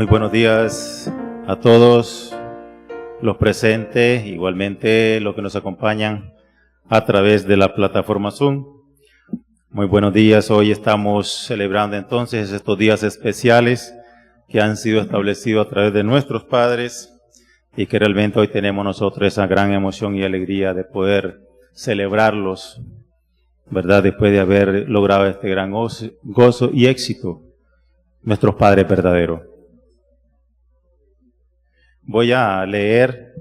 Muy buenos días a todos los presentes, igualmente los que nos acompañan a través de la plataforma Zoom. Muy buenos días, hoy estamos celebrando entonces estos días especiales que han sido establecidos a través de nuestros padres y que realmente hoy tenemos nosotros esa gran emoción y alegría de poder celebrarlos, ¿verdad? Después de haber logrado este gran gozo y éxito, nuestros padres verdaderos. Voy a leer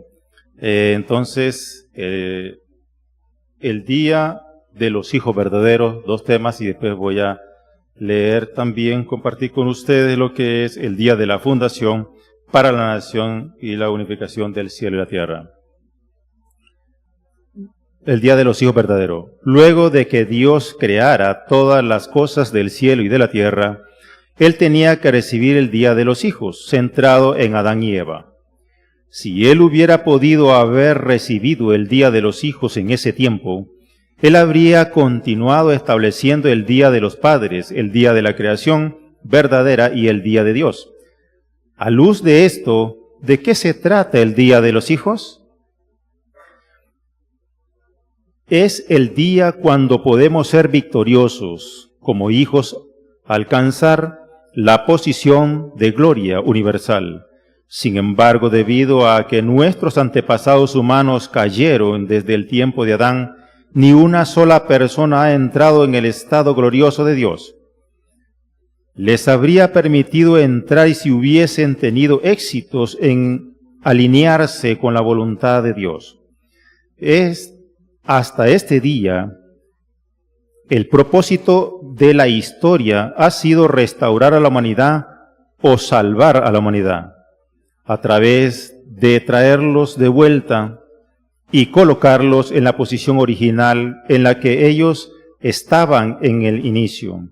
entonces el día de los hijos verdaderos, dos temas, y después voy a leer también, compartir con ustedes lo que es el día de la fundación para la nación y la unificación del cielo y la tierra. El día de los hijos verdaderos. Luego de que Dios creara todas las cosas del cielo y de la tierra, Él tenía que recibir el día de los hijos, centrado en Adán y Eva. Si Él hubiera podido haber recibido el día de los hijos en ese tiempo, Él habría continuado estableciendo el día de los padres, el día de la creación verdadera y el día de Dios. A luz de esto, ¿de qué se trata el día de los hijos? Es el día cuando podemos ser victoriosos como hijos, alcanzar la posición de gloria universal. Sin embargo, debido a que nuestros antepasados humanos cayeron desde el tiempo de Adán, ni una sola persona ha entrado en el estado glorioso de Dios. Les habría permitido entrar y si hubiesen tenido éxitos en alinearse con la voluntad de Dios. Hasta este día, el propósito de la historia ha sido restaurar a la humanidad o salvar a la humanidad, a través de traerlos de vuelta y colocarlos en la posición original en la que ellos estaban en el inicio.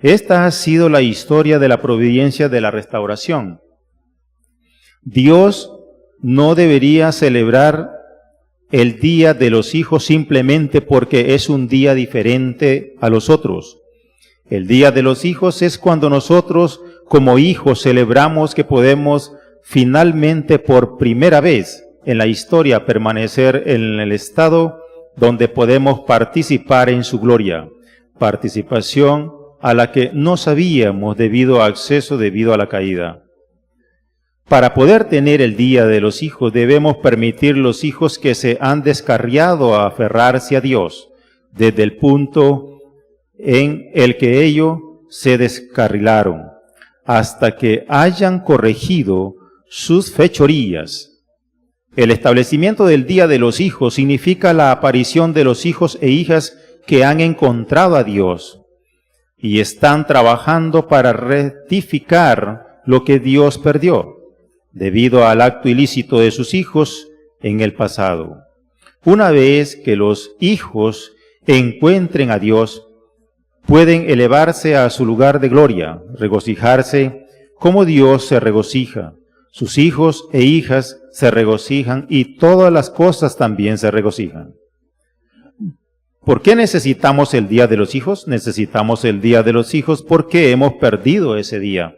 Esta ha sido la historia de la providencia de la restauración. Dios no debería celebrar el día de los hijos simplemente porque es un día diferente a los otros. El día de los hijos es cuando nosotros como hijos celebramos que podemos finalmente por primera vez en la historia permanecer en el estado donde podemos participar en su gloria, participación a la que no sabíamos debido a acceso debido a la caída. Para poder tener el día de los hijos debemos permitir los hijos que se han descarriado a aferrarse a Dios desde el punto en el que ellos se descarrilaron hasta que hayan corregido sus fechorías. El establecimiento del día de los hijos significa la aparición de los hijos e hijas que han encontrado a Dios y están trabajando para rectificar lo que Dios perdió debido al acto ilícito de sus hijos en el pasado. Una vez que los hijos encuentren a Dios, pueden elevarse a su lugar de gloria, regocijarse como Dios se regocija. Sus hijos e hijas se regocijan y todas las cosas también se regocijan. ¿Por qué necesitamos el día de los hijos? Necesitamos el día de los hijos porque hemos perdido ese día.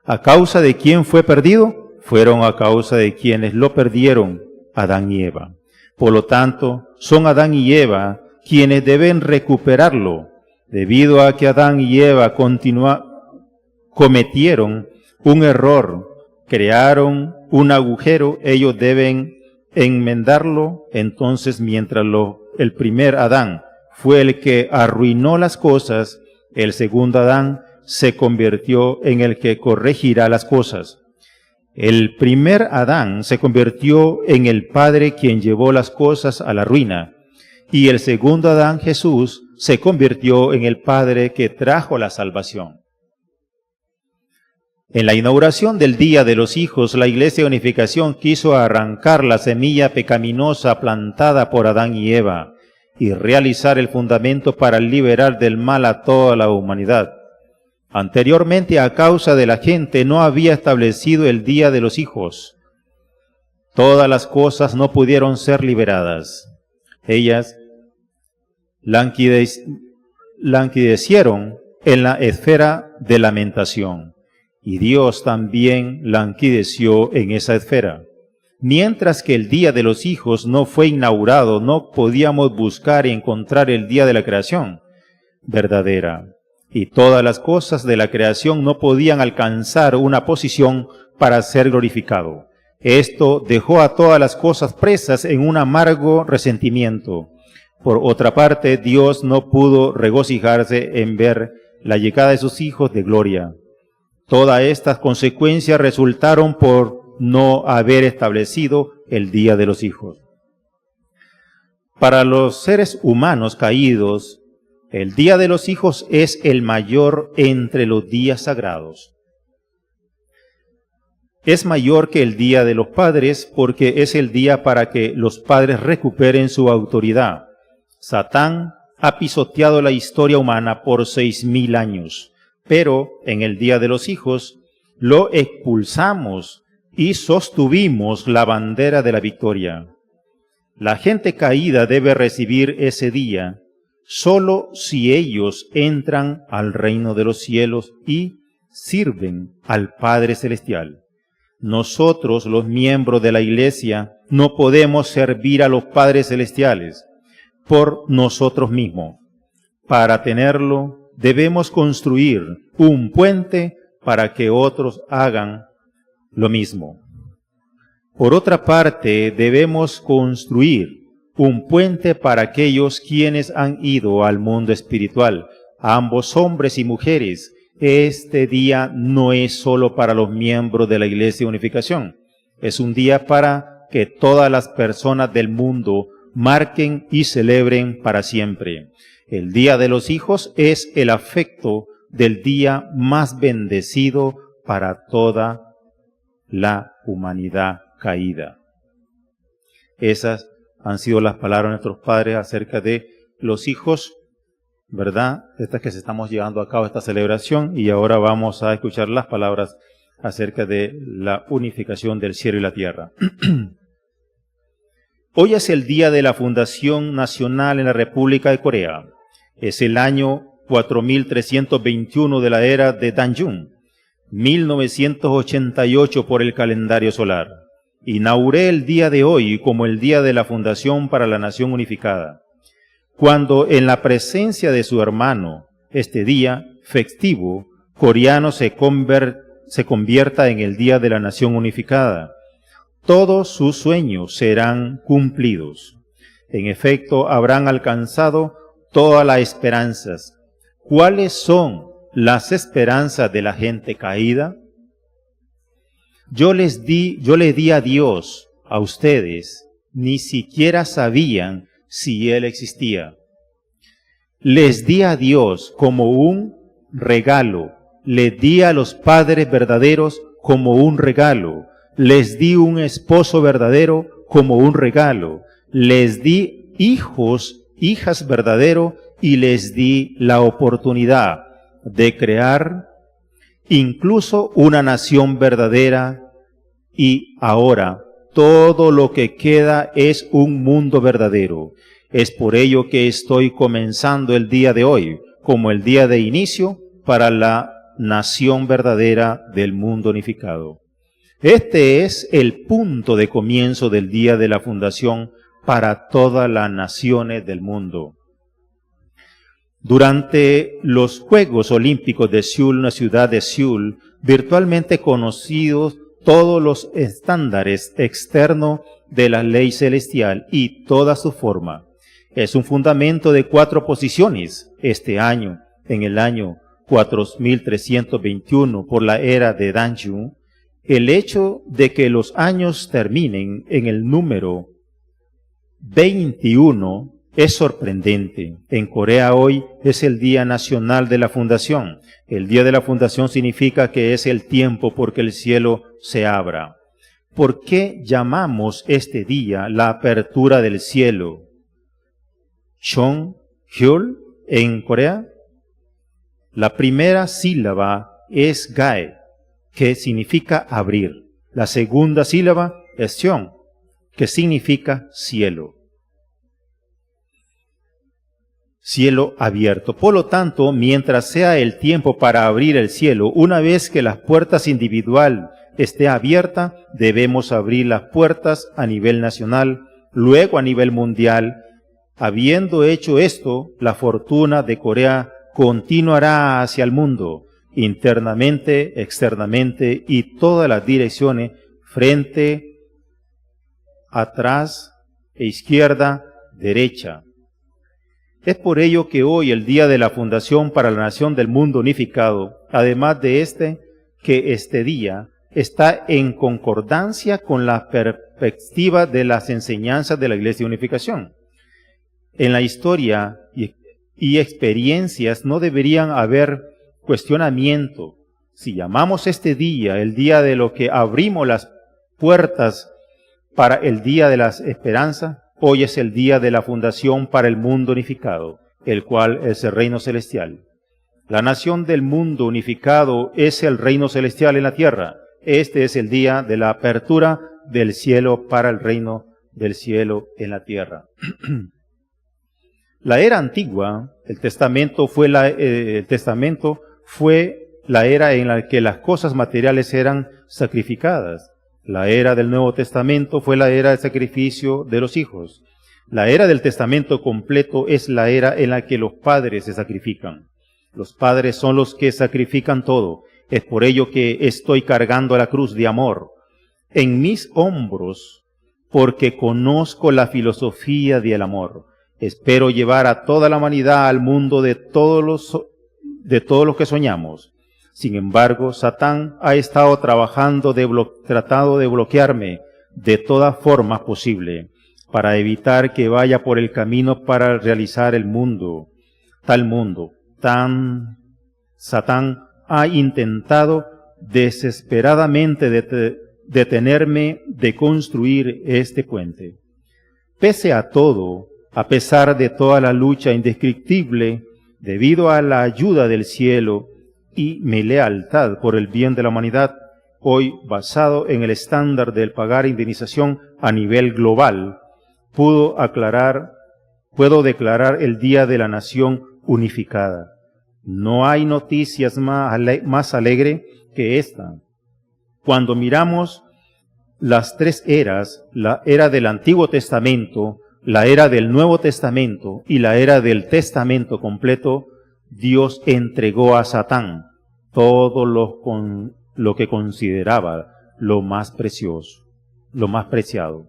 ¿A causa de quién fue perdido? Fueron a causa de quienes lo perdieron, Adán y Eva. Por lo tanto, son Adán y Eva quienes deben recuperarlo, debido a que Adán y Eva cometieron un error, crearon un agujero, ellos deben enmendarlo. Entonces, mientras el primer Adán fue el que arruinó las cosas, el segundo Adán se convirtió en el que corregirá las cosas. El primer Adán se convirtió en el Padre quien llevó las cosas a la ruina, y el segundo Adán, Jesús, se convirtió en el Padre que trajo la salvación. En la inauguración del Día de los Hijos, la Iglesia de Unificación quiso arrancar la semilla pecaminosa plantada por Adán y Eva y realizar el fundamento para liberar del mal a toda la humanidad. Anteriormente, a causa de la gente, no había establecido el Día de los Hijos. Todas las cosas no pudieron ser liberadas. Ellas languidecieron en la esfera de lamentación. y Dios también languideció en esa esfera. Mientras que el día de los hijos no fue inaugurado, no podíamos buscar y encontrar el día de la creación verdadera. Y todas las cosas de la creación no podían alcanzar una posición para ser glorificado. Esto dejó a todas las cosas presas en un amargo resentimiento. Por otra parte, Dios no pudo regocijarse en ver la llegada de sus hijos de gloria. Todas estas consecuencias resultaron por no haber establecido el día de los hijos. Para los seres humanos caídos, el día de los hijos es el mayor entre los días sagrados. Es mayor que el día de los padres porque es el día para que los padres recuperen su autoridad. Satán ha pisoteado la historia humana por 6,000 años, pero en el día de los hijos lo expulsamos y sostuvimos la bandera de la victoria. La gente caída debe recibir ese día solo si ellos entran al reino de los cielos y sirven al Padre Celestial. Nosotros, los miembros de la Iglesia, no podemos servir a los Padres Celestiales por nosotros mismos. Para tenerlo, debemos construir un puente para que otros hagan lo mismo. Por otra parte, debemos construir un puente para aquellos quienes han ido al mundo espiritual, ambos hombres y mujeres. Este día no es solo para los miembros de la Iglesia de Unificación, es un día para que todas las personas del mundo marquen y celebren para siempre. El Día de los Hijos es el afecto del día más bendecido para toda la humanidad caída. Esas han sido las palabras de nuestros padres acerca de los hijos, ¿verdad? Estas que estamos llevando a cabo esta celebración, y ahora vamos a escuchar las palabras acerca de la unificación del cielo y la tierra. Hoy es el día de la fundación nacional en la República de Corea. Es el año 4321 de la era de Danjun, 1988 por el calendario solar. Inauguré el día de hoy como el día de la fundación para la nación unificada. Cuando en la presencia de su hermano, este día festivo coreano se convierta en el día de la nación unificada, todos sus sueños serán cumplidos. En efecto, habrán alcanzado todas las esperanzas. ¿Cuáles son las esperanzas de la gente caída? Yo le di a Dios, a ustedes, ni siquiera sabían si Él existía. Les di a Dios como un regalo, les di a los padres verdaderos como un regalo, les di un esposo verdadero como un regalo, les di hijos, hijas verdadero y les di la oportunidad de crear incluso una nación verdadera, y ahora todo lo que queda es un mundo verdadero. Es por ello que estoy comenzando el día de hoy como el día de inicio para la nación verdadera del mundo unificado. Este es el punto de comienzo del día de la fundación para todas las naciones del mundo. Durante los Juegos Olímpicos de Seúl, la ciudad de Seúl, virtualmente conocidos todos los estándares externos de la ley celestial y toda su forma. Es un fundamento de 4 posiciones este año, en el año 4321 por la era de Danjun. El hecho de que los años terminen en el número 21 es sorprendente. En Corea hoy es el Día Nacional de la Fundación. El Día de la Fundación significa que es el tiempo porque el cielo se abra. ¿Por qué llamamos este día la apertura del cielo? Cheonghyul en Corea. La primera sílaba es gae, que significa abrir. La segunda sílaba es Cheong, que significa cielo. cielo abierto. Por lo tanto, mientras sea el tiempo para abrir el cielo, una vez que las puertas individual esté abierta, debemos abrir las puertas a nivel nacional, luego a nivel mundial. Habiendo hecho esto, la fortuna de Corea continuará hacia el mundo, internamente, externamente y todas las direcciones, frente, atrás, izquierda, derecha. Es por ello que hoy, el día de la Fundación para la Nación del Mundo Unificado, además de que este día está en concordancia con la perspectiva de las enseñanzas de la Iglesia de Unificación. En la historia y experiencias no deberían haber cuestionamiento. Si llamamos este día el día de lo que abrimos las puertas para el día de la esperanza, hoy es el día de la fundación para el mundo unificado, el cual es el reino celestial. La nación del mundo unificado es el reino celestial en la tierra. Este es el día de la apertura del cielo para el reino del cielo en la tierra. La era antigua, el testamento fue la era en la que las cosas materiales eran sacrificadas. La era del Nuevo Testamento fue la era del sacrificio de los hijos. La era del testamento completo es la era en la que los padres se sacrifican. Los padres son los que sacrifican todo. Es por ello que estoy cargando la cruz de amor en mis hombros, porque conozco la filosofía del amor. Espero llevar a toda la humanidad al mundo de todos los que soñamos. Sin embargo, Satán ha estado tratando de bloquearme de todas formas posible para evitar que vaya por el camino para realizar el mundo. Satán ha intentado desesperadamente detenerme de construir este puente. Pese a todo, a pesar de toda la lucha indescriptible, debido a la ayuda del cielo y mi lealtad por el bien de la humanidad, hoy basado en el estándar del pagar indemnización a nivel global, puedo declarar el Día de la Nación Unificada. No hay noticias más alegre que esta. Cuando miramos las tres eras, la era del Antiguo Testamento, la era del Nuevo Testamento y la era del Testamento completo, Dios entregó a Satán todo lo que consideraba lo más precioso, lo más preciado.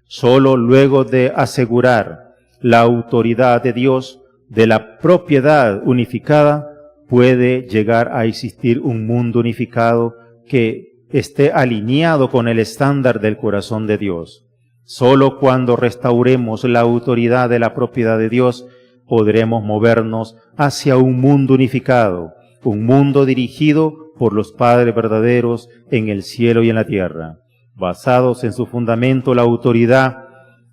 Solo luego de asegurar la autoridad de Dios, de la propiedad unificada, puede llegar a existir un mundo unificado que esté alineado con el estándar del corazón de Dios. Solo cuando restauremos la autoridad de la propiedad de Dios, podremos movernos hacia un mundo unificado, un mundo dirigido por los padres verdaderos en el cielo y en la tierra. Basados en su fundamento, la autoridad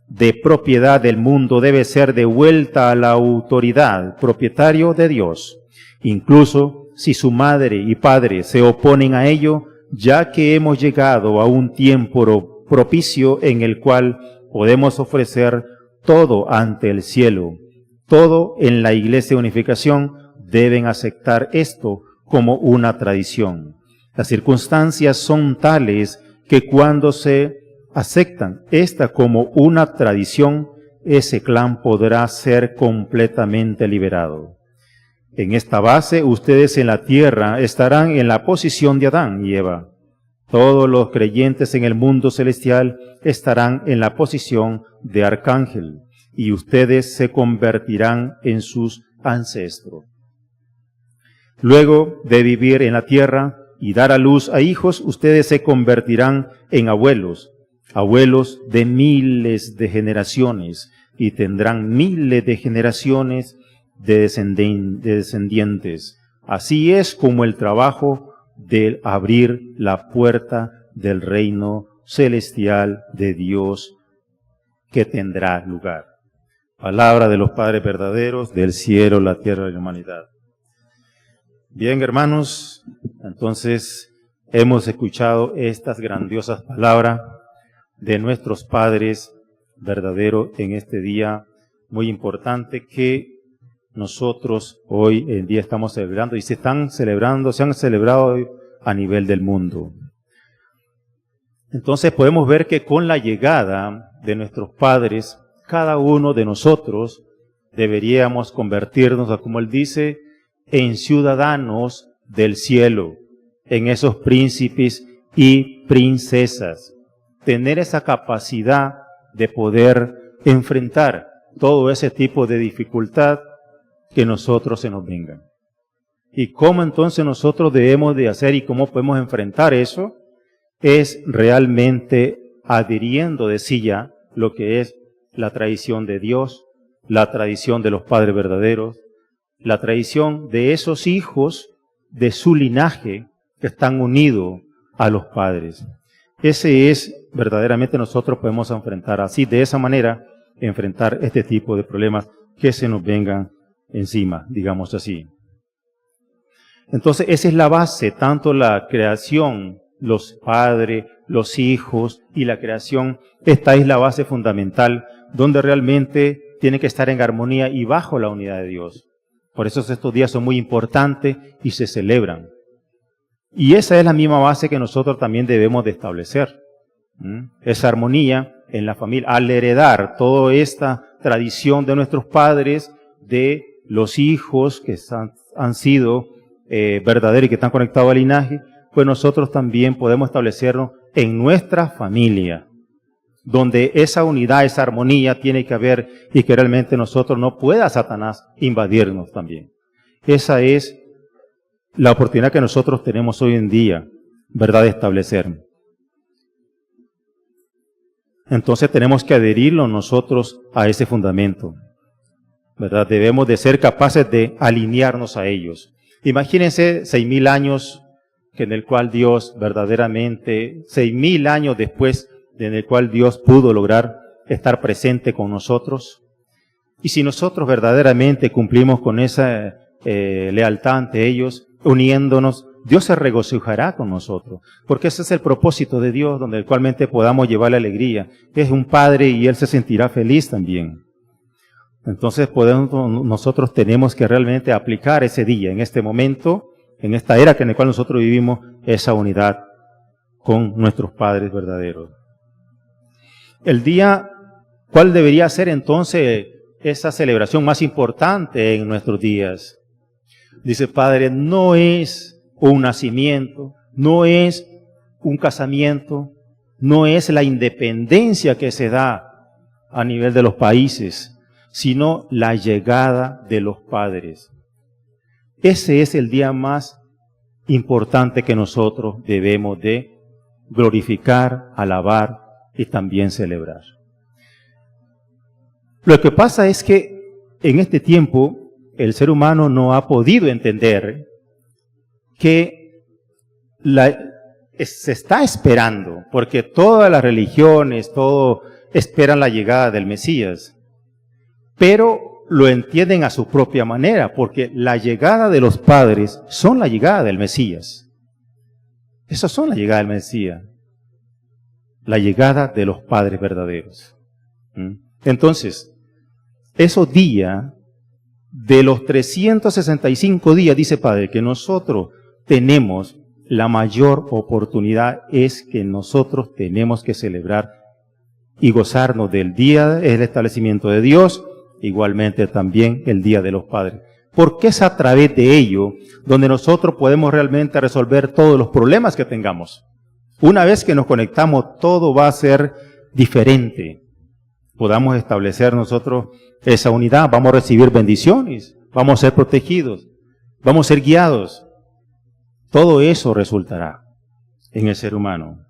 de propiedad del mundo debe ser devuelta a la autoridad propietario de Dios, incluso si su madre y padre se oponen a ello, ya que hemos llegado a un tiempo propicio en el cual podemos ofrecer todo ante el cielo. Todo en la Iglesia de Unificación deben aceptar esto como una tradición. Las circunstancias son tales que cuando se aceptan esta como una tradición, ese clan podrá ser completamente liberado. En esta base, ustedes en la tierra estarán en la posición de Adán y Eva. Todos los creyentes en el mundo celestial estarán en la posición de arcángel, y ustedes se convertirán en sus ancestros. Luego de vivir en la tierra y dar a luz a hijos, ustedes se convertirán en abuelos, abuelos de miles de generaciones, y tendrán miles de generaciones de descendientes. Así es como el trabajo de abrir la puerta del reino celestial de Dios que tendrá lugar. Palabra de los padres verdaderos del cielo, la tierra y la humanidad. Bien, hermanos, entonces hemos escuchado estas grandiosas palabras de nuestros padres verdaderos en este día muy importante que nosotros hoy en día estamos celebrando y se han celebrado hoy a nivel del mundo. Entonces podemos ver que con la llegada de nuestros padres, cada uno de nosotros deberíamos convertirnos, como él dice, en ciudadanos del cielo, en esos príncipes y princesas. Tener esa capacidad de poder enfrentar todo ese tipo de dificultad que nosotros se nos vengan. ¿Y cómo entonces nosotros debemos de hacer y cómo podemos enfrentar eso? Es realmente adhiriendo de sí ya lo que es la tradición de Dios, la tradición de los padres verdaderos, la tradición de esos hijos de su linaje que están unidos a los padres. Ese es verdaderamente nosotros podemos enfrentar así, de esa manera, enfrentar este tipo de problemas que se nos vengan encima, digamos así. Entonces, esa es la base, tanto la creación, los padres, los hijos y la creación, esta es la base fundamental donde realmente tiene que estar en armonía y bajo la unidad de Dios. Por eso estos días son muy importantes y se celebran. Y esa es la misma base que nosotros también debemos de establecer. Esa armonía en la familia, al heredar toda esta tradición de nuestros padres, de los hijos que han sido verdaderos y que están conectados al linaje, pues nosotros también podemos establecernos en nuestra familia, donde esa unidad, esa armonía tiene que haber y que realmente nosotros no pueda Satanás invadirnos también. Esa es la oportunidad que nosotros tenemos hoy en día, ¿verdad?, de establecer. Entonces tenemos que adherirnos nosotros a ese fundamento, ¿verdad? Debemos de ser capaces de alinearnos a ellos. Imagínense 6,000 años en el cual Dios verdaderamente, 6,000 años después en el cual Dios pudo lograr estar presente con nosotros. Y si nosotros verdaderamente cumplimos con esa lealtad ante ellos, uniéndonos, Dios se regocijará con nosotros, porque ese es el propósito de Dios, donde cualmente podamos llevar la alegría. Es un Padre y Él se sentirá feliz también. Entonces nosotros tenemos que realmente aplicar ese día, en este momento, en esta era en la cual nosotros vivimos, esa unidad con nuestros padres verdaderos. El día, ¿cuál debería ser entonces esa celebración más importante en nuestros días? Dice Padre, no es un nacimiento, no es un casamiento, no es la independencia que se da a nivel de los países, sino la llegada de los padres. Ese es el día más importante que nosotros debemos de glorificar, alabar y también celebrar. Lo que pasa es que en este tiempo el ser humano no ha podido entender que se está esperando, porque todas las religiones, todo esperan la llegada del Mesías, pero lo entienden a su propia manera, porque la llegada de los padres son la llegada del Mesías. Esas son la llegada del Mesías, la llegada de los padres verdaderos. Entonces, esos días, de los 365 días, dice Padre, que nosotros tenemos, la mayor oportunidad es que nosotros tenemos que celebrar y gozarnos del día del establecimiento de Dios, igualmente también el día de los padres. Porque es a través de ello donde nosotros podemos realmente resolver todos los problemas que tengamos. Una vez que nos conectamos, todo va a ser diferente. Podamos establecer nosotros esa unidad, vamos a recibir bendiciones, vamos a ser protegidos, vamos a ser guiados. Todo eso resultará en el ser humano.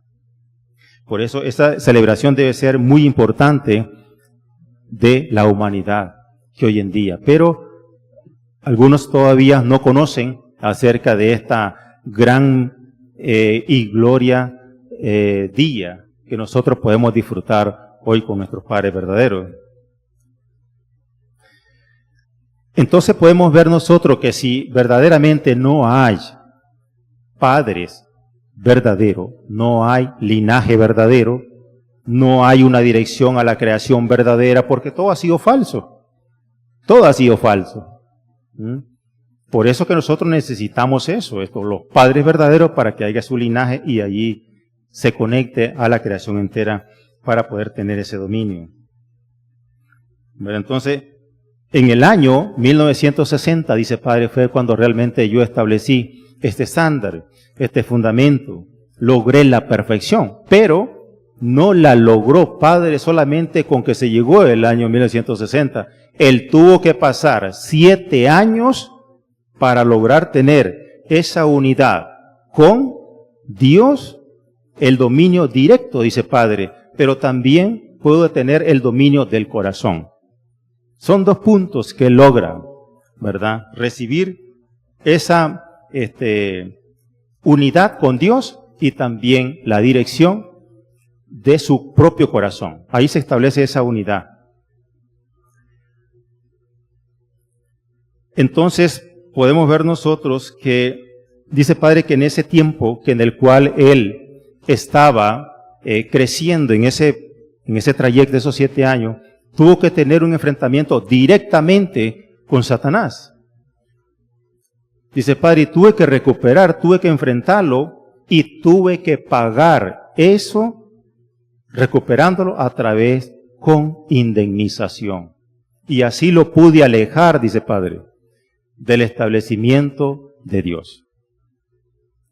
Por eso esta celebración debe ser muy importante de la humanidad que hoy en día. Pero algunos todavía no conocen acerca de esta gran y gloria día que nosotros podemos disfrutar hoy con nuestros padres verdaderos. Entonces podemos ver nosotros que si verdaderamente no hay padres verdaderos, no hay linaje verdadero, no hay una dirección a la creación verdadera, porque todo ha sido falso. Todo ha sido falso. ¿Mm? Por eso que nosotros necesitamos eso, los padres verdaderos, para que haya su linaje y allí se conecte a la creación entera para poder tener ese dominio. Pero entonces, en el año 1960, dice Padre, fue cuando realmente yo establecí este estándar, este fundamento, logré la perfección, pero no la logró Padre solamente con que se llegó el año 1960. Él tuvo que pasar 7 años para lograr tener esa unidad con Dios, el dominio directo, dice Padre, pero también puedo tener el dominio del corazón. Son 2 puntos que logra, ¿verdad? Recibir esa unidad con Dios y también la dirección de su propio corazón. Ahí se establece esa unidad. Entonces, podemos ver nosotros que, dice Padre, que en ese tiempo en el cual él estaba creciendo en ese trayecto de esos 7 años, tuvo que tener un enfrentamiento directamente con Satanás. Dice Padre, tuve que recuperar, tuve que enfrentarlo y tuve que pagar eso, recuperándolo a través con indemnización. Y así lo pude alejar, dice Padre, del establecimiento de Dios.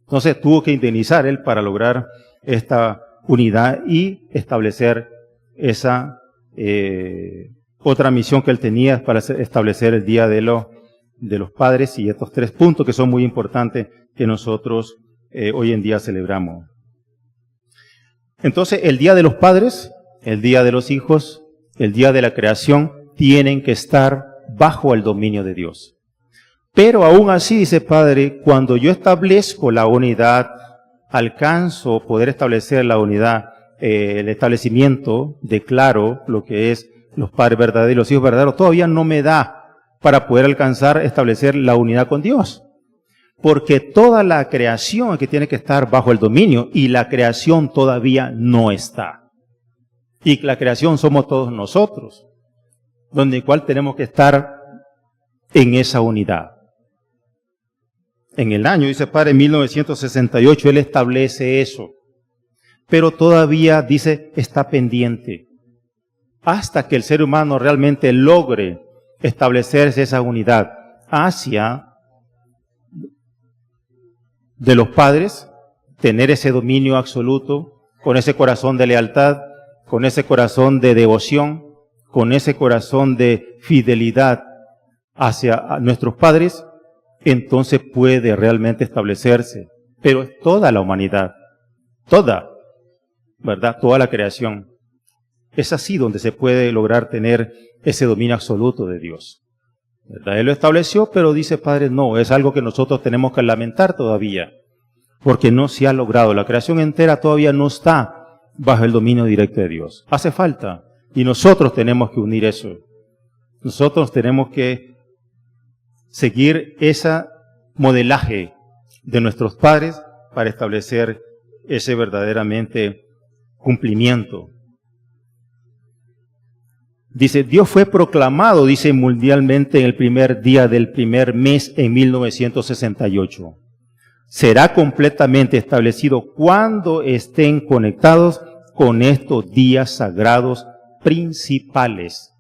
Entonces tuvo que indemnizar él para lograr esta unidad y establecer esa otra misión que él tenía para establecer el Día de los Padres y estos 3 puntos que son muy importantes que nosotros hoy en día celebramos. Entonces el Día de los Padres, el Día de los Hijos, el Día de la Creación tienen que estar bajo el dominio de Dios. Pero aún así, dice Padre, cuando yo establezco la unidad, alcanzo poder establecer la unidad, el establecimiento, declaro lo que es los padres verdaderos y los hijos verdaderos, todavía no me da para poder alcanzar, establecer la unidad con Dios. Porque toda la creación que tiene que estar bajo el dominio y la creación todavía no está. Y la creación somos todos nosotros, donde igual tenemos que estar en esa unidad. En el año, dice Padre, 1968, él establece eso. Pero todavía, dice, está pendiente. Hasta que el ser humano realmente logre establecerse esa unidad hacia de los padres, tener ese dominio absoluto, con ese corazón de lealtad, con ese corazón de devoción, con ese corazón de fidelidad hacia nuestros padres, entonces puede realmente establecerse. Pero es toda la humanidad, toda, ¿verdad? Toda la creación. Es así donde se puede lograr tener ese dominio absoluto de Dios, ¿verdad? Él lo estableció, pero dice Padre, no, es algo que nosotros tenemos que lamentar todavía, porque no se ha logrado. La creación entera todavía no está bajo el dominio directo de Dios. Hace falta, y nosotros tenemos que unir eso. Nosotros tenemos que seguir ese modelaje de nuestros padres para establecer ese verdaderamente cumplimiento. Dice, Dios fue proclamado, dice, mundialmente en el primer día del primer mes en 1968. Será completamente establecido cuando estén conectados con estos días sagrados principales.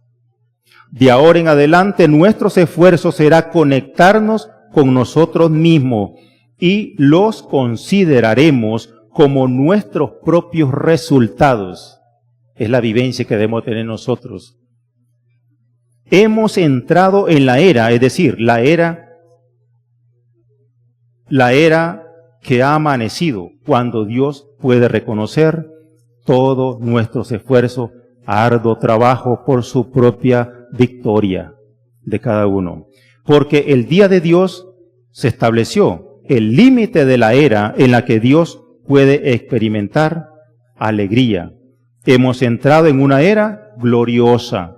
De ahora en adelante, nuestros esfuerzos será conectarnos con nosotros mismos y los consideraremos como nuestros propios resultados. Es la vivencia que debemos tener nosotros. Hemos entrado en la era, es decir, la era que ha amanecido, cuando Dios puede reconocer todos nuestros esfuerzos, arduo trabajo por su propia victoria de cada uno. Porque el día de Dios se estableció, el límite de la era en la que Dios puede experimentar alegría. Hemos entrado en una era gloriosa,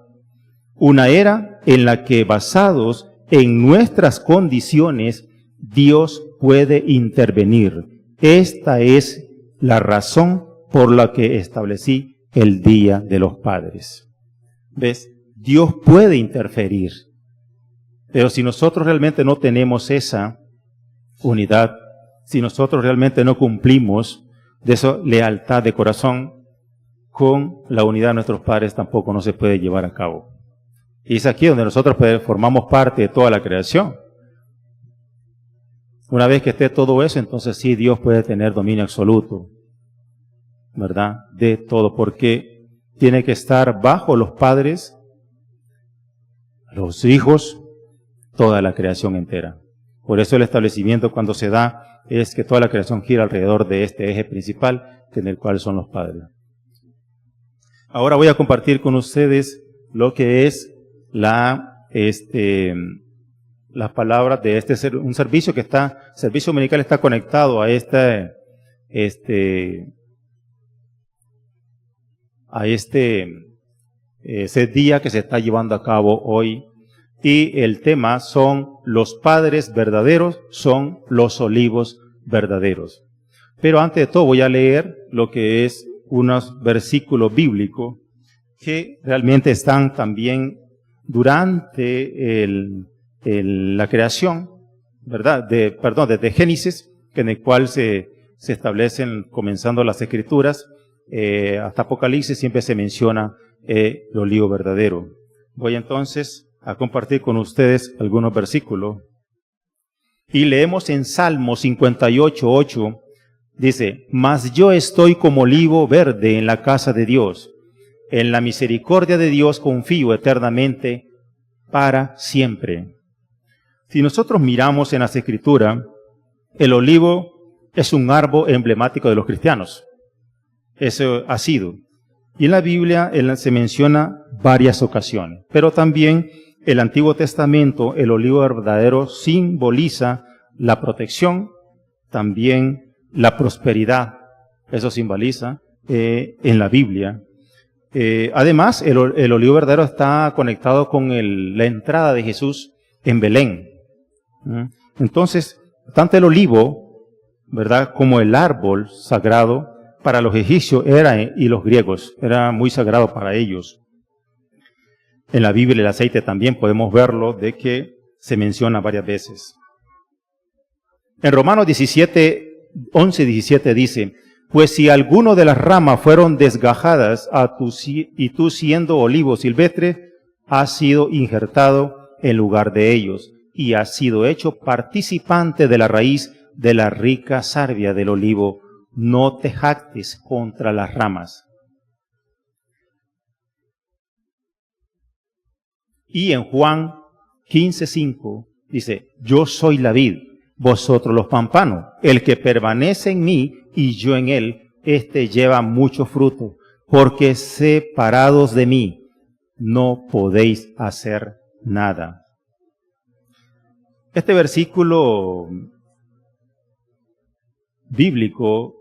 una era en la que, basados en nuestras condiciones, Dios puede intervenir. Esta es la razón por la que establecí el Día de los Padres. ¿Ves? Dios puede interferir. Pero si nosotros realmente no tenemos esa unidad, si nosotros realmente no cumplimos de esa lealtad de corazón, con la unidad de nuestros padres tampoco no se puede llevar a cabo. Y es aquí donde nosotros formamos parte de toda la creación. Una vez que esté todo eso, entonces sí, Dios puede tener dominio absoluto, ¿verdad? De todo, porque tiene que estar bajo los padres, los hijos, toda la creación entera. Por eso el establecimiento cuando se da es que toda la creación gira alrededor de este eje principal, en el cual son los padres. Ahora voy a compartir con ustedes lo que es las palabras de un servicio que servicio dominical está conectado a ese día que se está llevando a cabo hoy. Y el tema son los padres verdaderos, son los olivos verdaderos. Pero antes de todo voy a leer lo que es unos versículos bíblicos que realmente están también durante la creación, ¿verdad? Desde Génesis, en el cual se establecen, comenzando las escrituras, hasta Apocalipsis siempre se menciona el olivo verdadero. Voy entonces a compartir con ustedes algunos versículos. Y leemos en Salmo 58:8, dice: Mas yo estoy como olivo verde en la casa de Dios. En la misericordia de Dios confío eternamente para siempre. Si nosotros miramos en las Escrituras, el olivo es un árbol emblemático de los cristianos. Eso ha sido. Y en la Biblia se menciona varias ocasiones. Pero también el Antiguo Testamento, el olivo verdadero simboliza la protección, también la prosperidad. Eso simboliza en la Biblia. Además, el olivo verdadero está conectado con la entrada de Jesús en Belén. Entonces, tanto el olivo, ¿verdad?, como el árbol sagrado para los egipcios y los griegos, era muy sagrado para ellos. En la Biblia el aceite también podemos verlo, de que se menciona varias veces. En Romanos 11:17 dice: Pues si alguno de las ramas fueron desgajadas y tú siendo olivo silvestre, has sido injertado en lugar de ellos y has sido hecho participante de la raíz de la rica savia del olivo. No te jactes contra las ramas. Y en Juan 15:5 dice: Yo soy la vid, vosotros los pámpanos. El que permanece en mí y yo en él, éste lleva mucho fruto, porque separados de mí no podéis hacer nada. Este versículo bíblico,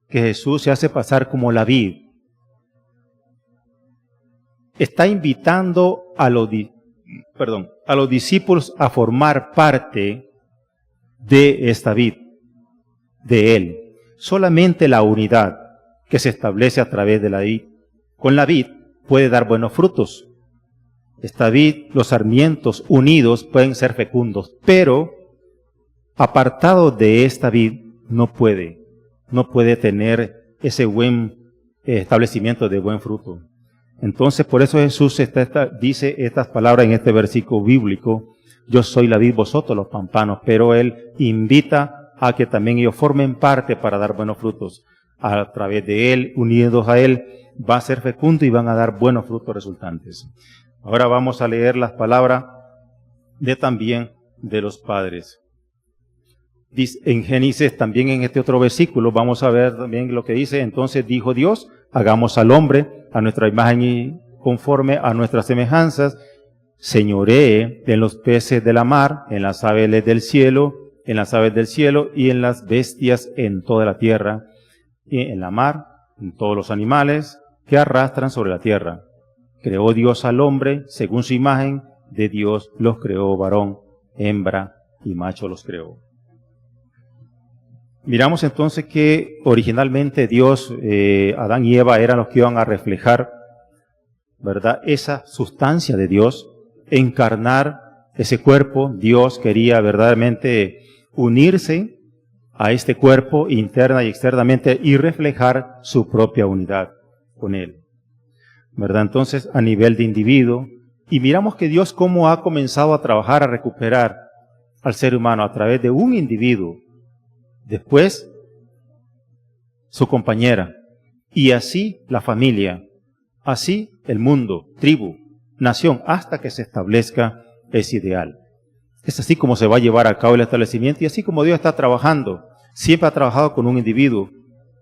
que Jesús se hace pasar como la vid, está invitando a los discípulos a formar parte de esta vid, de Él. Solamente la unidad que se establece a través de la vid, con la vid, puede dar buenos frutos. Esta vid, los sarmientos unidos pueden ser fecundos, pero apartado de esta vid no puede tener ese buen establecimiento de buen fruto. Entonces, por eso Jesús dice estas palabras en este versículo bíblico: Yo soy la vid, vosotros los pámpanos. Pero Él invita a que también ellos formen parte para dar buenos frutos. A través de Él, unidos a Él, va a ser fecundo y van a dar buenos frutos resultantes. Ahora vamos a leer las palabras también de los padres. Dice, en Génesis, también en este otro versículo, vamos a ver también lo que dice: Entonces dijo Dios: Hagamos al hombre a nuestra imagen y conforme a nuestras semejanzas, señoree en los peces de la mar, en las aves del cielo y en las bestias en toda la tierra, y en la mar, en todos los animales que arrastran sobre la tierra. Creó Dios al hombre según su imagen, de Dios los creó, varón, hembra y macho los creó. Miramos entonces que originalmente Dios, Adán y Eva eran los que iban a reflejar, ¿verdad?, esa sustancia de Dios, encarnar ese cuerpo, Dios quería verdaderamente unirse a este cuerpo interna y externamente y reflejar su propia unidad con él, ¿verdad? Entonces, a nivel de individuo, y miramos que Dios cómo ha comenzado a trabajar, a recuperar al ser humano a través de un individuo, después su compañera, y así la familia, así el mundo, tribu, nación, hasta que se establezca ese ideal. Es así como se va a llevar a cabo el establecimiento y así como Dios está trabajando. Siempre ha trabajado con un individuo,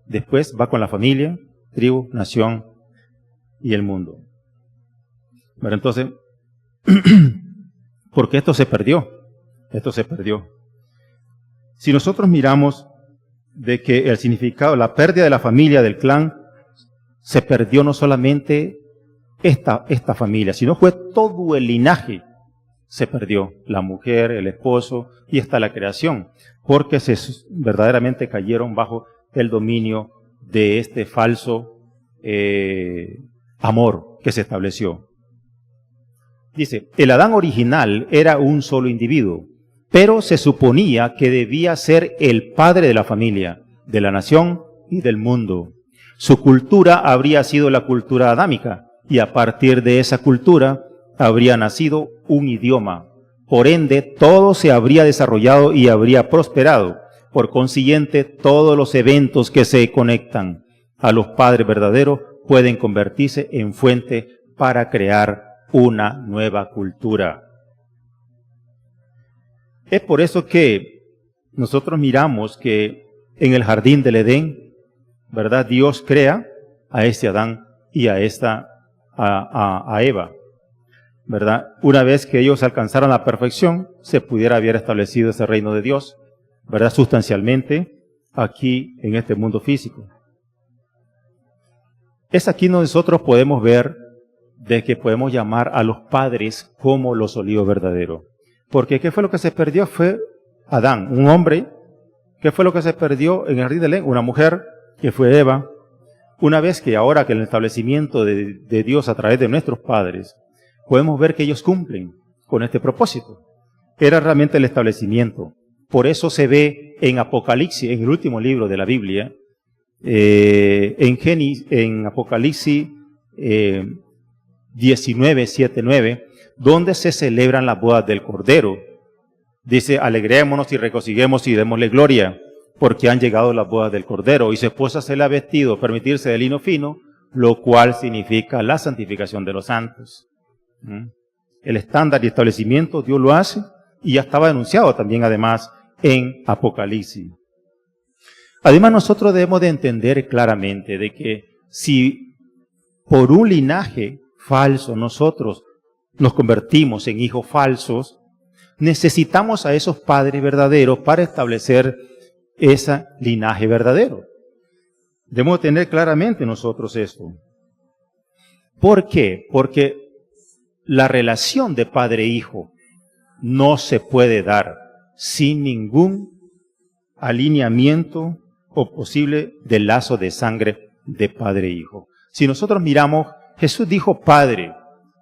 después va con la familia, tribu, nación y el mundo. Pero entonces, porque esto se perdió. Si nosotros miramos de que el significado, la pérdida de la familia, del clan, se perdió no solamente esta familia, sino fue todo el linaje. Se perdió la mujer, el esposo y hasta la creación, porque verdaderamente cayeron bajo el dominio de este falso amor que se estableció. Dice, el Adán original era un solo individuo, pero se suponía que debía ser el padre de la familia, de la nación y del mundo. Su cultura habría sido la cultura adámica, y a partir de esa cultura habría nacido un idioma. Por ende, todo se habría desarrollado y habría prosperado. Por consiguiente, todos los eventos que se conectan a los padres verdaderos pueden convertirse en fuente para crear una nueva cultura. Es por eso que nosotros miramos que en el jardín del Edén, ¿verdad? Dios crea a este Adán y a Eva, ¿verdad? Una vez que ellos alcanzaron la perfección, se pudiera haber establecido ese reino de Dios, ¿verdad? Sustancialmente aquí en este mundo físico. Es aquí donde nosotros podemos ver de que podemos llamar a los padres como los olivos verdaderos. Porque ¿qué fue lo que se perdió? Fue Adán, un hombre. ¿Qué fue lo que se perdió en el jardín del Edén? Una mujer, que fue Eva. Una vez que ahora que el establecimiento de Dios a través de nuestros padres, podemos ver que ellos cumplen con este propósito. Era realmente el establecimiento. Por eso se ve en Apocalipsis, en el último libro de la Biblia, en Apocalipsis 19, 7, 9, donde se celebran las bodas del Cordero. Dice, alegrémonos y regocijemos y démosle gloria, porque han llegado las bodas del Cordero, y su esposa se le ha vestido permitirse de lino fino, lo cual significa la santificación de los santos. El estándar y establecimiento Dios lo hace, y ya estaba anunciado también además en Apocalipsis. Además nosotros debemos de entender claramente de que si por un linaje falso nosotros nos convertimos en hijos falsos, necesitamos a esos padres verdaderos para establecer ese linaje verdadero. Debemos tener claramente nosotros esto. ¿Por qué? Porque la relación de padre e hijo no se puede dar sin ningún alineamiento o posible de lazo de sangre de padre e hijo. Si nosotros miramos, Jesús dijo padre,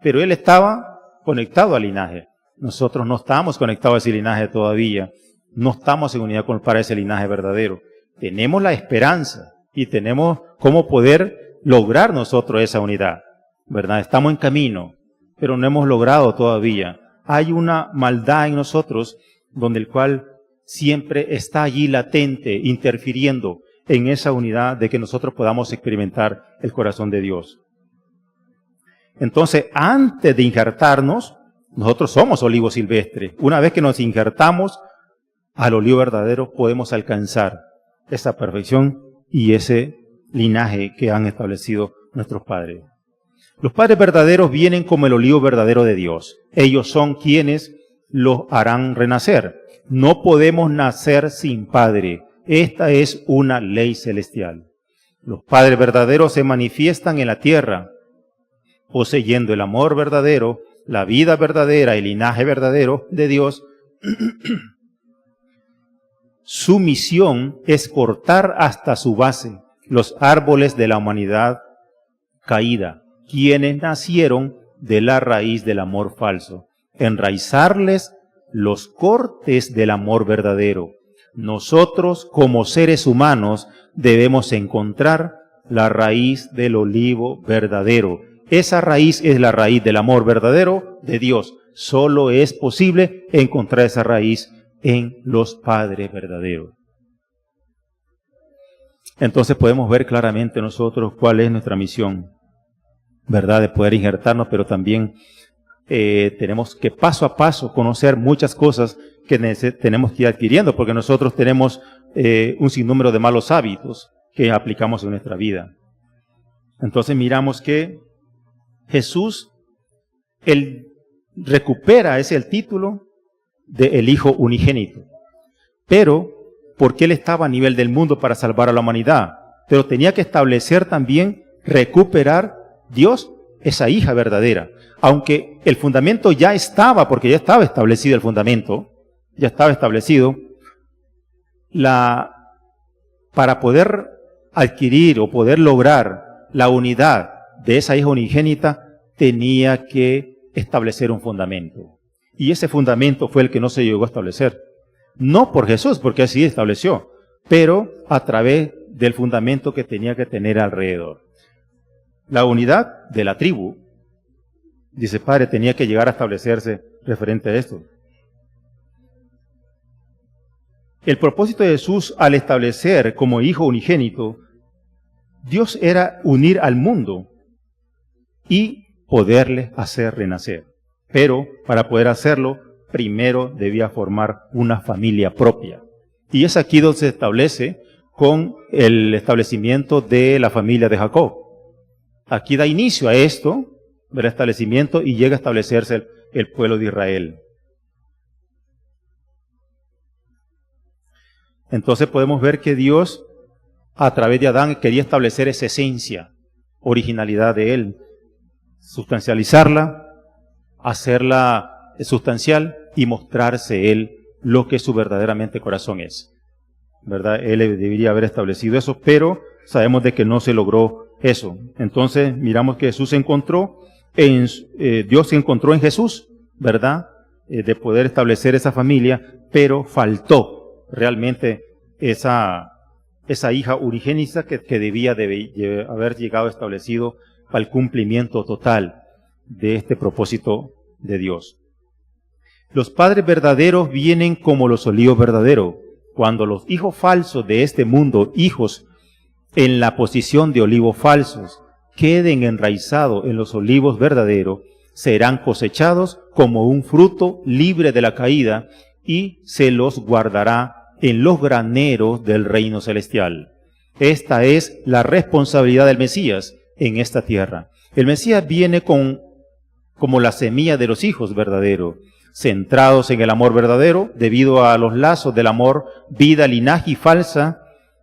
pero él estaba conectado al linaje. Nosotros no estamos conectados a ese linaje todavía. No estamos en unidad para ese linaje verdadero. Tenemos la esperanza y tenemos cómo poder lograr nosotros esa unidad, ¿verdad? Estamos en camino, pero no hemos logrado todavía. Hay una maldad en nosotros donde el cual siempre está allí latente, interfiriendo en esa unidad de que nosotros podamos experimentar el corazón de Dios. Entonces, antes de injertarnos, nosotros somos olivos silvestres. Una vez que nos injertamos al olivo verdadero, podemos alcanzar esa perfección y ese linaje que han establecido nuestros padres. Los padres verdaderos vienen como el olivo verdadero de Dios. Ellos son quienes los harán renacer. No podemos nacer sin padre. Esta es una ley celestial. Los padres verdaderos se manifiestan en la tierra, poseyendo el amor verdadero, la vida verdadera, el linaje verdadero de Dios. Su misión es cortar hasta su base los árboles de la humanidad caída, quienes nacieron de la raíz del amor falso. enraizarles los cortes del amor verdadero. Nosotros, como seres humanos, debemos encontrar la raíz del olivo verdadero. Esa raíz es la raíz del amor verdadero de Dios. Solo es posible encontrar esa raíz en los padres verdaderos. Entonces podemos ver claramente nosotros cuál es nuestra misión, ¿verdad? De poder injertarnos, pero también tenemos que paso a paso conocer muchas cosas que tenemos que ir adquiriendo, porque nosotros tenemos un sinnúmero de malos hábitos que aplicamos en nuestra vida. Entonces miramos que Jesús, él recupera, es el título del Hijo Unigénito, pero porque él estaba a nivel del mundo para salvar a la humanidad, pero tenía que establecer también, recuperar Dios, esa hija verdadera, aunque el fundamento ya estaba, porque ya estaba establecido el fundamento, ya estaba establecido, para poder adquirir o poder lograr la unidad de esa hija unigénita, tenía que establecer un fundamento. Y ese fundamento fue el que no se llegó a establecer. No por Jesús, porque así estableció, pero a través del fundamento que tenía que tener alrededor. La unidad de la tribu, dice Padre, tenía que llegar a establecerse referente a esto. El propósito de Jesús al establecer como Hijo unigénito, Dios era unir al mundo y poderle hacer renacer. Pero para poder hacerlo, primero debía formar una familia propia. Y es aquí donde se establece con el establecimiento de la familia de Jacob. Aquí da inicio a esto, del establecimiento, y llega a establecerse el pueblo de Israel. Entonces podemos ver que Dios, a través de Adán, quería establecer esa esencia, originalidad de él, sustancializarla, hacerla sustancial y mostrarse él lo que su verdaderamente corazón es. ¿Verdad? Él debería haber establecido eso, pero sabemos de que no se logró eso. Entonces miramos que Jesús se encontró Dios se encontró en Jesús, ¿verdad? De poder establecer esa familia, pero faltó realmente esa hija unigénita que debía haber llegado establecido para el cumplimiento total de este propósito de Dios. Los padres verdaderos vienen como los olivos verdaderos. Cuando los hijos falsos de este mundo, hijos en la posición de olivos falsos, queden enraizados en los olivos verdaderos, serán cosechados como un fruto libre de la caída y se los guardará en los graneros del reino celestial. Esta es la responsabilidad del Mesías en esta tierra. El Mesías viene como la semilla de los hijos verdaderos, centrados en el amor verdadero, debido a los lazos del amor, vida, linaje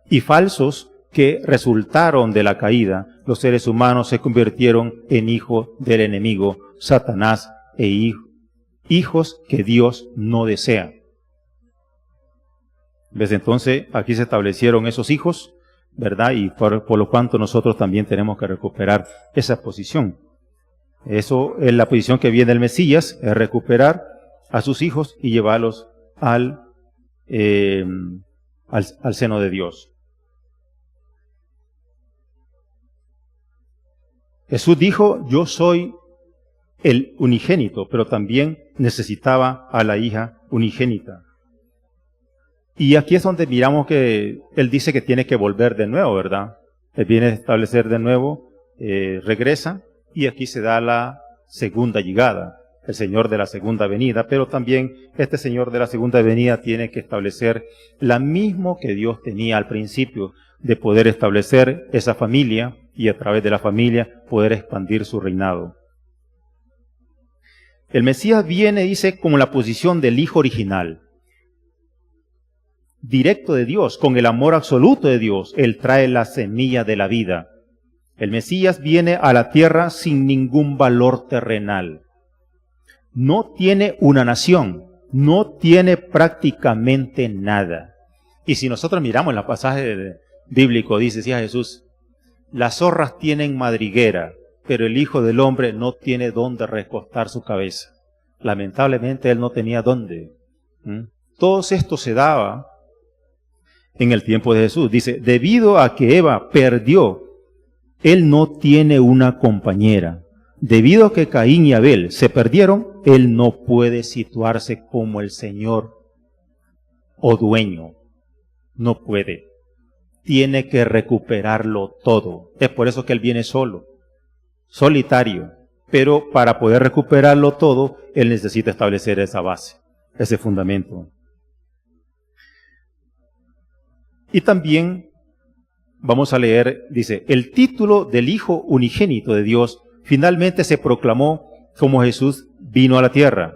y falsos que resultaron de la caída. Los seres humanos se convirtieron en hijos del enemigo, Satanás, e hijos que Dios no desea. ¿Ves? Entonces, aquí se establecieron esos hijos, ¿verdad? Y por lo cuanto nosotros también tenemos que recuperar esa posición. Eso es la posición que viene del Mesías, es recuperar a sus hijos y llevarlos al seno de Dios. Jesús dijo, yo soy el unigénito, pero también necesitaba a la hija unigénita. Y aquí es donde miramos que Él dice que tiene que volver de nuevo, ¿verdad? Él viene a establecer de nuevo, regresa, y aquí se da la segunda llegada, el Señor de la segunda venida, pero también este Señor de la segunda venida tiene que establecer la misma que Dios tenía al principio, de poder establecer esa familia y a través de la familia poder expandir su reinado. El Mesías viene, dice, como la posición del Hijo original, directo de Dios, con el amor absoluto de Dios. Él trae la semilla de la vida. El Mesías viene a la tierra sin ningún valor terrenal. No tiene una nación, no tiene prácticamente nada. Y si nosotros miramos en el pasaje bíblico, decía Jesús, las zorras tienen madriguera, pero el Hijo del Hombre no tiene dónde recostar su cabeza. lamentablemente él no tenía dónde. Todo esto se daba en el tiempo de Jesús. Dice, debido a que Eva perdió, él no tiene una compañera. Debido a que Caín y Abel se perdieron, él no puede situarse como el Señor o dueño. No puede. Tiene que recuperarlo todo. Es por eso que él viene solo, solitario. Pero para poder recuperarlo todo, él necesita establecer esa base, ese fundamento. Y también vamos a leer, dice, el título del Hijo unigénito de Dios finalmente se proclamó como Jesús vino a la tierra.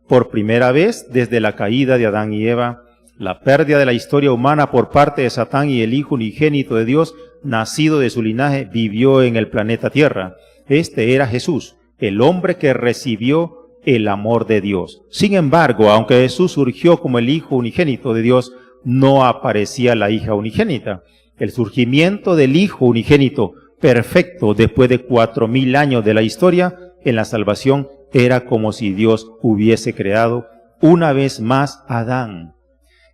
Por primera vez desde la caída de Adán y Eva, la pérdida de la historia humana por parte de Satán y el Hijo unigénito de Dios, nacido de su linaje, vivió en el planeta Tierra. Este era Jesús, el hombre que recibió el amor de Dios. Sin embargo, aunque Jesús surgió como el Hijo unigénito de Dios, no aparecía la hija unigénita. El surgimiento del Hijo unigénito perfecto después de 4000 años de la historia en la salvación era como si Dios hubiese creado una vez más a Adán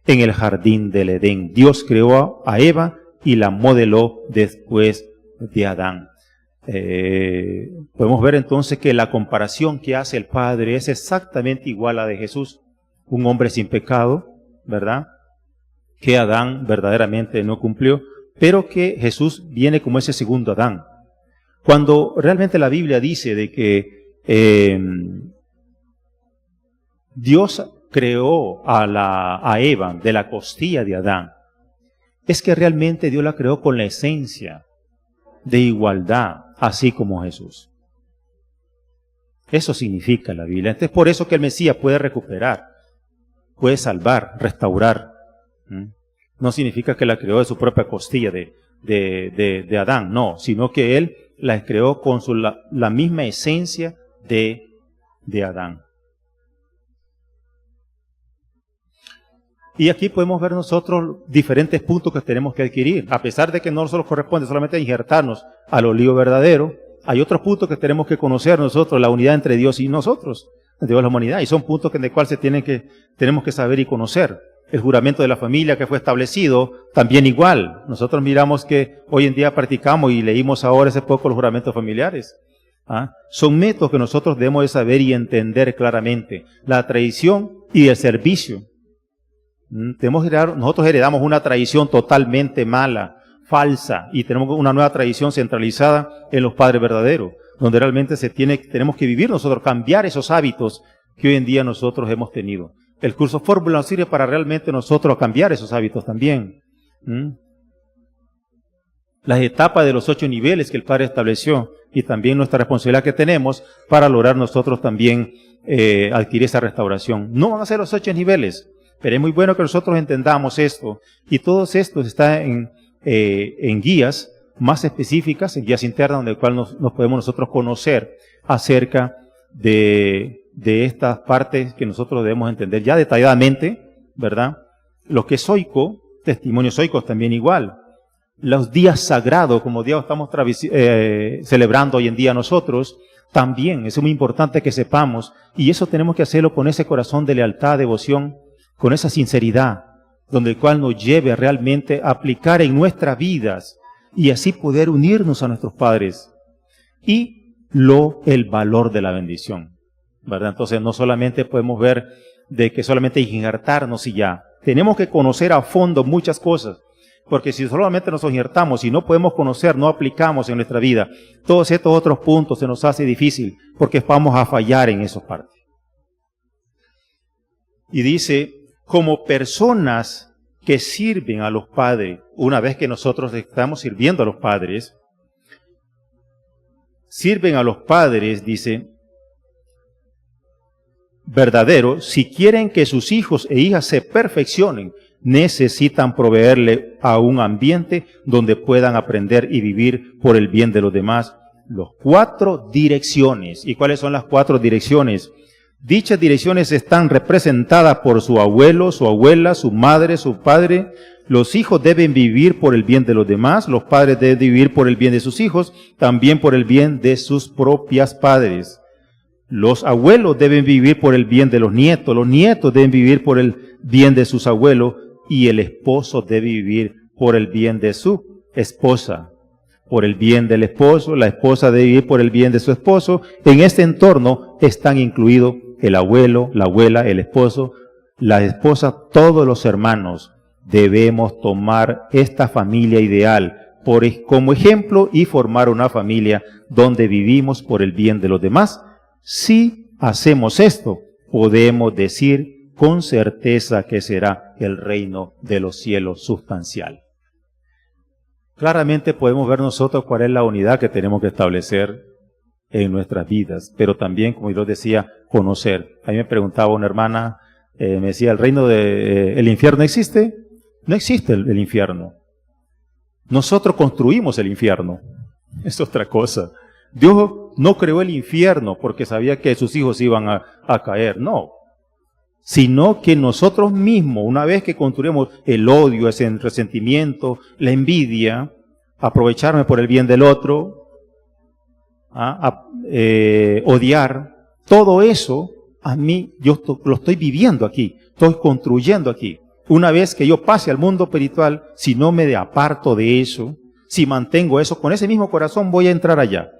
en el jardín del Edén. Dios creó a Eva y la modeló después de Adán. Podemos ver entonces que la comparación que hace el Padre es exactamente igual a la de Jesús, un hombre sin pecado, ¿verdad?, que Adán verdaderamente no cumplió, pero que Jesús viene como ese segundo Adán. Cuando realmente la Biblia dice de que Dios creó a Eva de la costilla de Adán, es que realmente Dios la creó con la esencia de igualdad, así como Jesús. Eso significa la Biblia. Entonces, por eso que el Mesías puede recuperar, puede salvar, restaurar. No significa que la creó de su propia costilla de Adán, no, sino que Él la creó con la misma esencia de Adán. Y aquí podemos ver nosotros diferentes puntos que tenemos que adquirir. A pesar de que no solo corresponde solamente a injertarnos al olivo verdadero, hay otros puntos que tenemos que conocer nosotros, la unidad entre Dios y nosotros, Dios y la humanidad, y son puntos de los cuales tenemos que saber y conocer. El juramento de la familia que fue establecido, también igual. Nosotros miramos que hoy en día practicamos y leímos ahora hace poco los juramentos familiares. Son métodos que nosotros debemos de saber y entender claramente. La tradición y el servicio. Nosotros heredamos una tradición totalmente mala, falsa, y tenemos una nueva tradición centralizada en los padres verdaderos, donde realmente tenemos que vivir nosotros, cambiar esos hábitos que hoy en día nosotros hemos tenido. El curso Fórmula nos sirve para realmente nosotros cambiar esos hábitos también. Las etapas de los 8 niveles que el Padre estableció y también nuestra responsabilidad que tenemos para lograr nosotros también adquirir esa restauración. No van a ser los 8 niveles, pero es muy bueno que nosotros entendamos esto. Y todos estos están en guías más específicas, en guías internas, donde el cual nos podemos nosotros conocer acerca de estas partes que nosotros debemos entender ya detalladamente, ¿verdad? Lo que es oico, testimonios oicos también igual. Los días sagrados, como día estamos celebrando hoy en día nosotros, también es muy importante que sepamos, y eso tenemos que hacerlo con ese corazón de lealtad, devoción, con esa sinceridad, donde el cual nos lleve realmente a aplicar en nuestras vidas y así poder unirnos a nuestros padres. Y el valor de la bendición, ¿verdad? Entonces no solamente podemos ver de que solamente injertarnos y ya. Tenemos que conocer a fondo muchas cosas, porque si solamente nos injertamos y no podemos conocer, no aplicamos en nuestra vida, todos estos otros puntos se nos hace difícil, porque vamos a fallar en esas partes. Y dice, como personas que sirven a los padres, una vez que nosotros estamos sirviendo a los padres, sirven a los padres, dice, verdadero, si quieren que sus hijos e hijas se perfeccionen, necesitan proveerle a un ambiente donde puedan aprender y vivir por el bien de los demás. Las 4 direcciones. ¿Y cuáles son las 4 direcciones? Dichas direcciones están representadas por su abuelo, su abuela, su madre, su padre. Los hijos deben vivir por el bien de los demás, los padres deben vivir por el bien de sus hijos, también por el bien de sus propios padres. Los abuelos deben vivir por el bien de los nietos deben vivir por el bien de sus abuelos, y el esposo debe vivir por el bien de su esposa, por el bien del esposo, la esposa debe vivir por el bien de su esposo. En este entorno están incluidos el abuelo, la abuela, el esposo, la esposa, todos los hermanos. Debemos tomar esta familia ideal como ejemplo y formar una familia donde vivimos por el bien de los demás. Si hacemos esto, podemos decir con certeza que será el reino de los cielos sustancial. Claramente podemos ver nosotros cuál es la unidad que tenemos que establecer en nuestras vidas, pero también, como yo decía, conocer. A mí me preguntaba una hermana, me decía, ¿el reino el infierno existe? No existe el infierno. Nosotros construimos el infierno. Es otra cosa. Dios no creó el infierno porque sabía que sus hijos iban a caer, no. Sino que nosotros mismos, una vez que construimos el odio, ese resentimiento, la envidia, aprovecharme por el bien del otro, odiar, todo eso, a mí, yo lo estoy viviendo aquí, estoy construyendo aquí. Una vez que yo pase al mundo espiritual, si no me aparto de eso, si mantengo eso, con ese mismo corazón voy a entrar allá.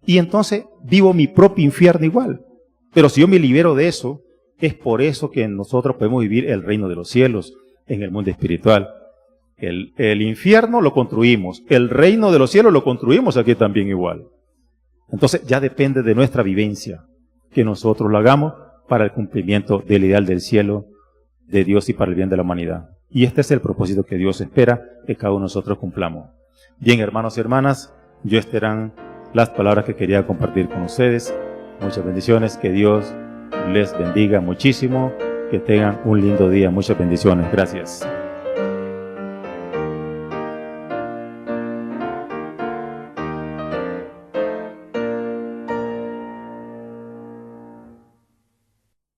Y entonces vivo mi propio infierno igual. Pero si yo me libero de eso, es por eso que nosotros podemos vivir el reino de los cielos en el mundo espiritual. El infierno lo construimos, el reino de los cielos lo construimos aquí también igual. Entonces ya depende de nuestra vivencia, que nosotros lo hagamos para el cumplimiento del ideal del cielo, de Dios y para el bien de la humanidad. Y este es el propósito que Dios espera que cada uno de nosotros cumplamos. Bien, hermanos y hermanas, yo estas eran las palabras que quería compartir con ustedes. Muchas bendiciones, que Dios les bendiga muchísimo, que tengan un lindo día, muchas bendiciones. Gracias.